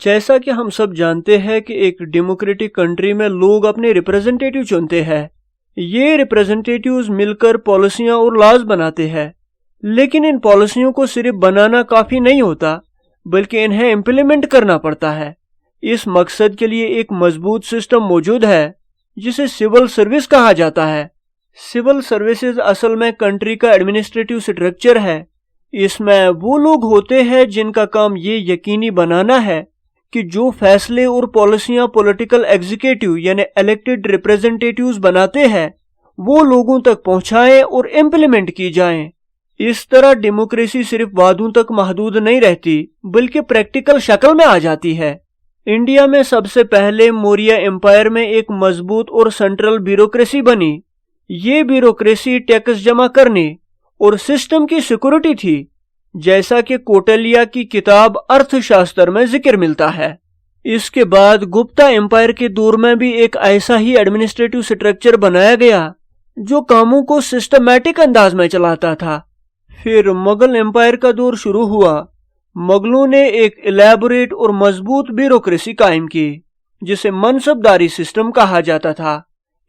جیسا کہ ہم سب جانتے ہیں کہ ایک ڈیموکریٹک کنٹری میں لوگ اپنے ریپریزنٹیٹیو چنتے ہیں. یہ ریپریزنٹیٹیوز مل کر پالیسیاں اور لاز بناتے ہیں، لیکن ان پالیسیوں کو صرف بنانا کافی نہیں ہوتا بلکہ انہیں امپلیمنٹ کرنا پڑتا ہے. اس مقصد کے لیے ایک مضبوط سسٹم موجود ہے جسے سول سروس کہا جاتا ہے. سول سروسز اصل میں کنٹری کا ایڈمنسٹریٹو سٹرکچر ہے. اس میں وہ لوگ ہوتے ہیں جن کا کام یہ یقینی بنانا ہے کہ جو فیصلے اور پالیسیاں پولیٹیکل ایگزیکٹو یعنی الیکٹڈ ریپریزنٹیٹیوز بناتے ہیں وہ لوگوں تک پہنچائیں اور امپلیمنٹ کی جائیں. اس طرح ڈیموکریسی صرف وعدوں تک محدود نہیں رہتی بلکہ پریکٹیکل شکل میں آ جاتی ہے. انڈیا میں سب سے پہلے موریہ امپائر میں ایک مضبوط اور سینٹرل بیوروکریسی بنی. یہ بیوروکریسی ٹیکس جمع کرنے اور سسٹم کی سیکورٹی تھی، جیسا کہ کوٹلیا کی کتاب ارتھ شاستر میں ذکر ملتا ہے. اس کے بعد گپتا امپائر کے دور میں بھی ایک ایسا ہی ایڈمنسٹریٹو سٹرکچر بنایا گیا جو کاموں کو سسٹمیٹک انداز میں چلاتا تھا. پھر مغل امپائر کا دور شروع ہوا. مغلوں نے ایک الیبوریٹ اور مضبوط بیوروکریسی قائم کی جسے منصب داری سسٹم کہا جاتا تھا.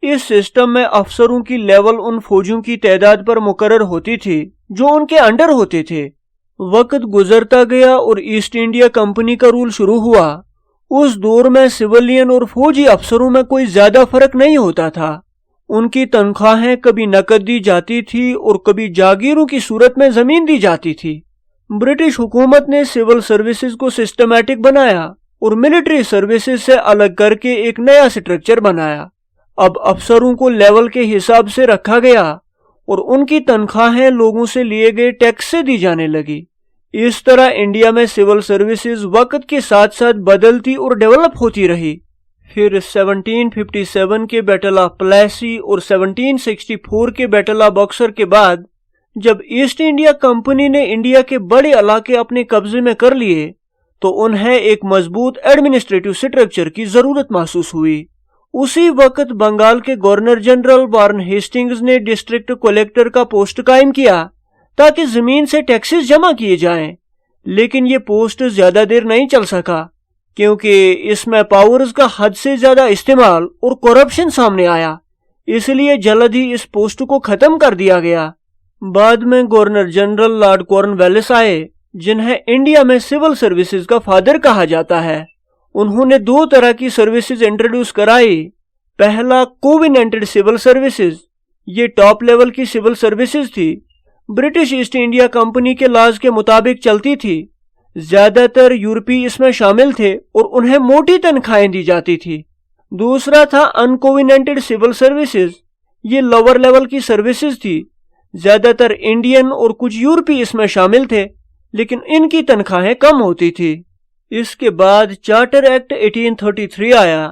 اس سسٹم میں افسروں کی لیول ان فوجیوں کی تعداد پر مقرر ہوتی تھی جو ان کے انڈر ہوتے تھے. وقت گزرتا گیا اور ایسٹ انڈیا کمپنی کا رول شروع ہوا. اس دور میں سویلین اور فوجی افسروں میں کوئی زیادہ فرق نہیں ہوتا تھا. ان کی تنخواہیں کبھی نقد دی جاتی تھی اور کبھی جاگیروں کی صورت میں زمین دی جاتی تھی. برٹش حکومت نے سول سروسز کو سسٹمیٹک بنایا اور ملٹری سروسز سے الگ کر کے ایک نیا سٹرکچر بنایا. اب افسروں کو لیول کے حساب سے رکھا گیا اور ان کی تنخواہیں لوگوں سے لیے گئے ٹیکس سے دی جانے لگی. اس طرح انڈیا میں سول سروسز وقت کے ساتھ ساتھ بدلتی اور ڈیولپ ہوتی رہی. پھر 1757 کے بیٹل آف پلیسی اور 1764 کے بیٹل آف بکسر کے بعد جب ایسٹ انڈیا کمپنی نے انڈیا کے بڑے علاقے اپنے قبضے میں کر لیے تو انہیں ایک مضبوط ایڈمنسٹریٹو سٹرکچر کی ضرورت محسوس ہوئی. اسی وقت بنگال کے گورنر جنرل وارن ہیسٹنگز نے ڈسٹرکٹ کلیکٹر کا پوسٹ قائم کیا تاکہ زمین سے ٹیکسز جمع کیے جائیں، لیکن یہ پوسٹ زیادہ دیر نہیں چل سکا کیونکہ اس میں پاورز کا حد سے زیادہ استعمال اور کرپشن سامنے آیا. اس لیے جلد ہی اس پوسٹ کو ختم کر دیا گیا. بعد میں گورنر جنرل لارڈ کارن والیس آئے جنہیں انڈیا میں سول سروسز کا فادر کہا جاتا ہے. انہوں نے دو طرح کی سروسز انٹروڈیوس کرائی. پہلا کوویننٹڈ سول سروسز، یہ ٹاپ لیول کی سول سروسز تھی. برٹش ایسٹ انڈیا کمپنی کے لاز کے مطابق چلتی تھی. زیادہ تر یورپی اس میں شامل تھے اور انہیں موٹی تنخواہیں دی جاتی تھی. دوسرا تھا انکوویننٹڈ سول سروسز، یہ لوور لیول کی سروسز تھی. زیادہ تر انڈین اور کچھ یورپی اس میں شامل تھے لیکن ان کی تنخواہیں کم ہوتی تھی. اس کے بعد چارٹر ایکٹ 1833 آیا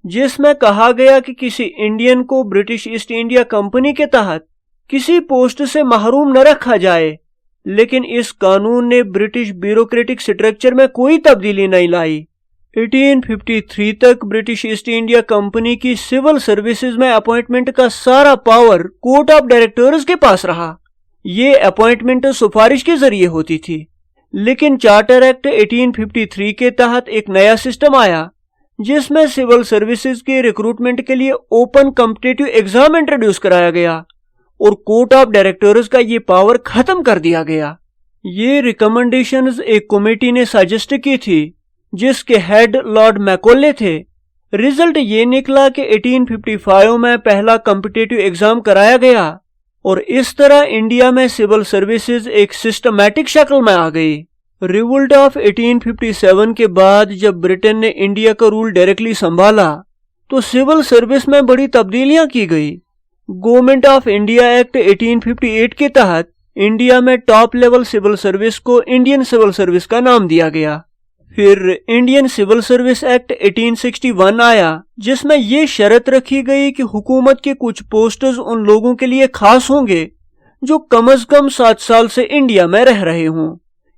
جس میں کہا گیا کہ کسی انڈین کو برٹش ایسٹ انڈیا کمپنی کے تحت کسی پوسٹ سے محروم نہ رکھا جائے، لیکن اس قانون نے برٹش بیوروکریٹک سٹرکچر میں کوئی تبدیلی نہیں لائی. 1853 تک برٹش ایسٹ انڈیا کمپنی کی سول سروسز میں اپوائنٹمنٹ کا سارا پاور کورٹ آف ڈائریکٹرز کے پاس رہا. یہ اپوائنٹمنٹ سفارش کے ذریعے ہوتی تھی، لیکن چارٹر ایکٹ 1853 کے تحت ایک نیا سسٹم آیا جس میں سول سروسز کے ریکروٹمنٹ کے لیے اوپن کمپٹیٹو ایگزام انٹروڈیوس کرایا گیا اور کورٹ آف ڈائریکٹرز کا یہ پاور ختم کر دیا گیا. یہ ریکمنڈیشنز ایک کمیٹی نے سجیسٹ کی تھی جس کے ہیڈ لارڈ میکولے تھے. رزلٹ یہ نکلا کہ 1855 میں پہلا کمپٹیٹو ایگزام کرایا گیا اور اس طرح انڈیا میں سول سروسز ایک سسٹمیٹک شکل میں آ گئی. ریولٹ آف 1857 کے بعد جب برٹن نے انڈیا کا رول ڈائریکٹلی سنبھالا تو سول سروس میں بڑی تبدیلیاں کی گئی. گورنمنٹ آف انڈیا ایکٹ 1858 کے تحت انڈیا میں ٹاپ لیول سول سروس کو انڈین سول سروس کا نام دیا گیا. پھر انڈین سول سروس ایکٹ 1861 آیا جس میں یہ شرط رکھی گئی کہ حکومت کے کچھ پوسٹز ان لوگوں کے لیے خاص ہوں گے جو کم از کم 7 سال سے انڈیا میں رہ رہے ہوں.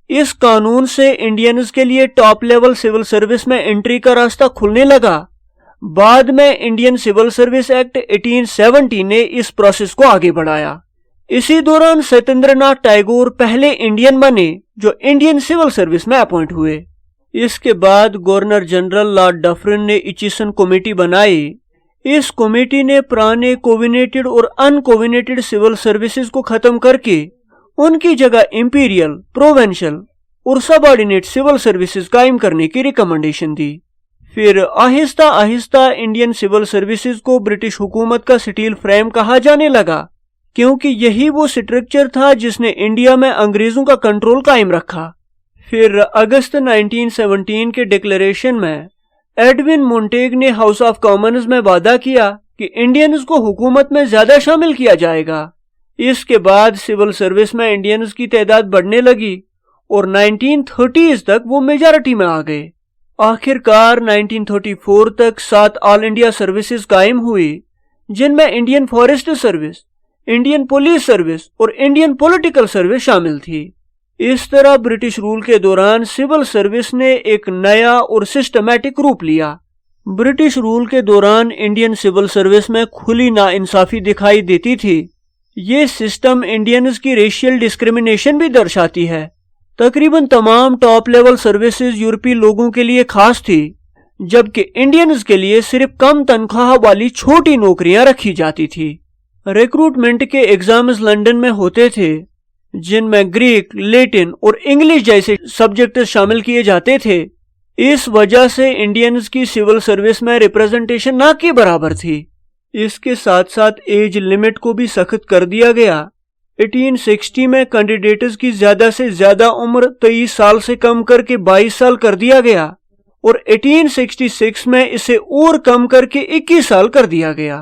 اس قانون سے انڈینز کے لیے ٹاپ لیول سول سروس میں انٹری کا راستہ کھلنے لگا. بعد میں انڈین سول سروس ایکٹ 1870 نے اس پروسیس کو آگے بڑھایا. اسی دوران ستیندر ناتھ ٹیگور پہلے انڈین بنے جو انڈین سول سروس میں اپوائنٹ ہوئے. اس کے بعد گورنر جنرل لارڈ ڈفرن نے ایچسن کمیٹی بنائی۔ اس کمیٹی نے پرانے کوونیٹڈ اور ان کوونیٹڈ سول سروسز کو ختم کر کے ان کی جگہ امپیریل، پروونشل اور سب آرڈینیٹ سول سروسز قائم کرنے کی ریکمنڈیشن دی۔ پھر آہستہ آہستہ انڈین سول سروسز کو برٹش حکومت کا سٹیل فریم کہا جانے لگا، کیونکہ یہی وہ سٹرکچر تھا جس نے انڈیا میں انگریزوں کا کنٹرول قائم رکھا۔ پھر اگست 1917 کے ڈکلیریشن میں ایڈون مونٹیگ نے ہاؤس آف کامنز میں وعدہ کیا کہ انڈینز کو حکومت میں زیادہ شامل کیا جائے گا۔ اس کے بعد سول سروس میں انڈینز کی تعداد بڑھنے لگی اور 1930s تک وہ میجارٹی میں آ گئے۔ آخر کار 1934 تک 7 آل انڈیا سروسز قائم ہوئی، جن میں Indian forest service, Indian police service اور انڈین پولیٹیکل سروس شامل تھی۔ اس طرح برٹش رول کے دوران سول سروس نے ایک نیا اور سسٹمیٹک روپ لیا۔ برٹش رول کے دوران انڈین سول سروس میں کھلی ناانصافی دکھائی دیتی تھی۔ یہ سسٹم انڈینز کی ریشیل ڈسکریمنیشن بھی درشاتی ہے۔ تقریباً تمام ٹاپ لیول سروسز یورپی لوگوں کے لیے خاص تھی، جبکہ انڈینز کے لیے صرف کم تنخواہ والی چھوٹی نوکریاں رکھی جاتی تھی۔ ریکروٹمنٹ کے ایگزامز لندن میں ہوتے تھے، جن میں گریک، لیٹن اور انگلش جیسے سبجیکٹس شامل کیے جاتے تھے۔ اس وجہ سے انڈینز کی سول سروس میں ریپرزنٹیشن نہ کے برابر تھی۔ اس کے ساتھ ساتھ ایج لمٹ کو بھی سخت کر دیا گیا۔ 1860 میں کینڈیڈیٹس کی زیادہ سے زیادہ عمر 23 سال سے کم کر کے 22 سال کر دیا گیا اور 1866 میں اسے اور کم کر کے 21 سال کر دیا گیا۔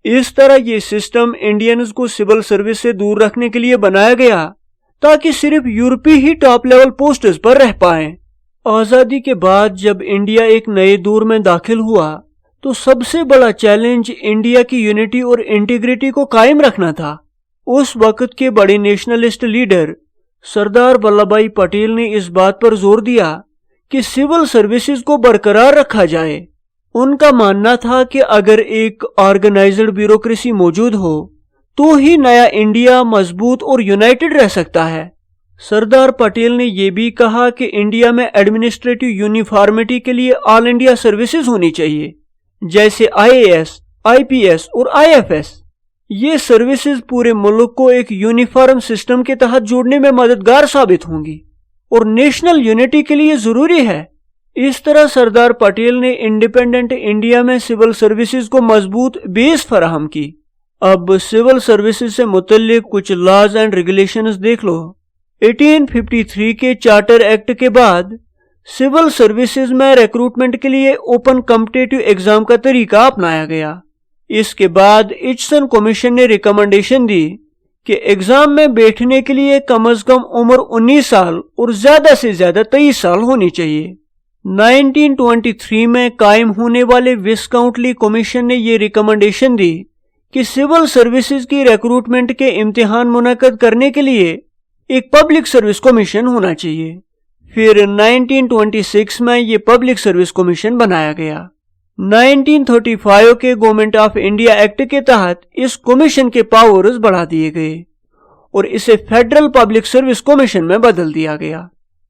اس طرح یہ سسٹم انڈینز کو سول سروس سے دور رکھنے کے لیے بنایا گیا تاکہ صرف یورپی ہی ٹاپ لیول پوسٹز پر رہ پائیں۔ آزادی کے بعد جب انڈیا ایک نئے دور میں داخل ہوا تو سب سے بڑا چیلنج انڈیا کی یونٹی اور انٹیگریٹی کو قائم رکھنا تھا۔ اس وقت کے بڑے نیشنلسٹ لیڈر سردار ولبھ بھائی پٹیل نے اس بات پر زور دیا کہ سول سروسز کو برقرار رکھا جائے۔ ان کا ماننا تھا کہ اگر ایک آرگنائزڈ بیوروکریسی موجود ہو تو ہی نیا انڈیا مضبوط اور یونائٹڈ رہ سکتا ہے۔ سردار پٹیل نے یہ بھی کہا کہ انڈیا میں ایڈمنسٹریٹو یونیفارمٹی کے لیے آل انڈیا سروسز ہونی چاہیے، جیسے IAS، IPS اور IFS۔ یہ سروسز پورے ملک کو ایک یونیفارم سسٹم کے تحت جوڑنے میں مددگار ثابت ہوں گی اور نیشنل یونٹی کے لیے ضروری ہے۔ اس طرح سردار پٹیل نے انڈیپینڈنٹ انڈیا میں سول سروسز کو مضبوط بیس فراہم کی۔ اب سول سروسز سے متعلق کچھ لاز اینڈ ریگولیشنز دیکھ لو۔ 1853 کے چارٹر ایکٹ کے بعد سول سروسز میں ریکروٹمنٹ کے لیے اوپن کمپٹیٹو ایگزام کا طریقہ اپنایا گیا۔ اس کے بعد ایچسن کمیشن نے ریکمنڈیشن دی کہ ایگزام میں بیٹھنے کے لیے کم از کم عمر 19 سال اور زیادہ سے زیادہ 23 سال ہونی چاہیے۔ 1923 میں قائم ہونے والے وسکاؤنٹلی کمیشن نے یہ ریکمنڈیشن دی کہ سول سروسز کی ریکروٹمنٹ کے امتحان منعقد کرنے کے لیے ایک پبلک سروس کمیشن ہونا چاہیے۔ پھر 1926 میں یہ پبلک سروس کمیشن بنایا گیا۔ 1935 کے گورنمنٹ آف انڈیا ایکٹ کے تحت اس کمیشن کے پاورز بڑھا دیے گئے اور اسے فیڈرل پبلک سروس کمیشن میں بدل دیا گیا۔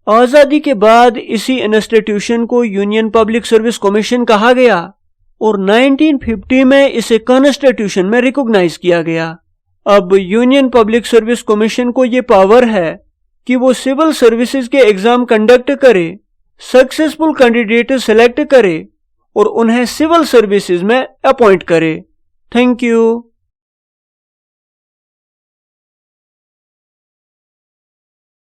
آزادی کے بعد اسی انسٹیٹیوشن کو یونین پبلک سروس کمیشن کہا گیا اور 1950 میں اسے کانسٹیٹیوشن میں ریکگنائز کیا گیا۔ اب یونین پبلک سروس کمیشن کو یہ پاور ہے کہ وہ سول سروسز کے ایگزام کنڈکٹ کرے، سکسیسفل کینڈیڈیٹ سلیکٹ کرے اور انہیں سول سروسز میں اپوائنٹ کرے۔ Thank you.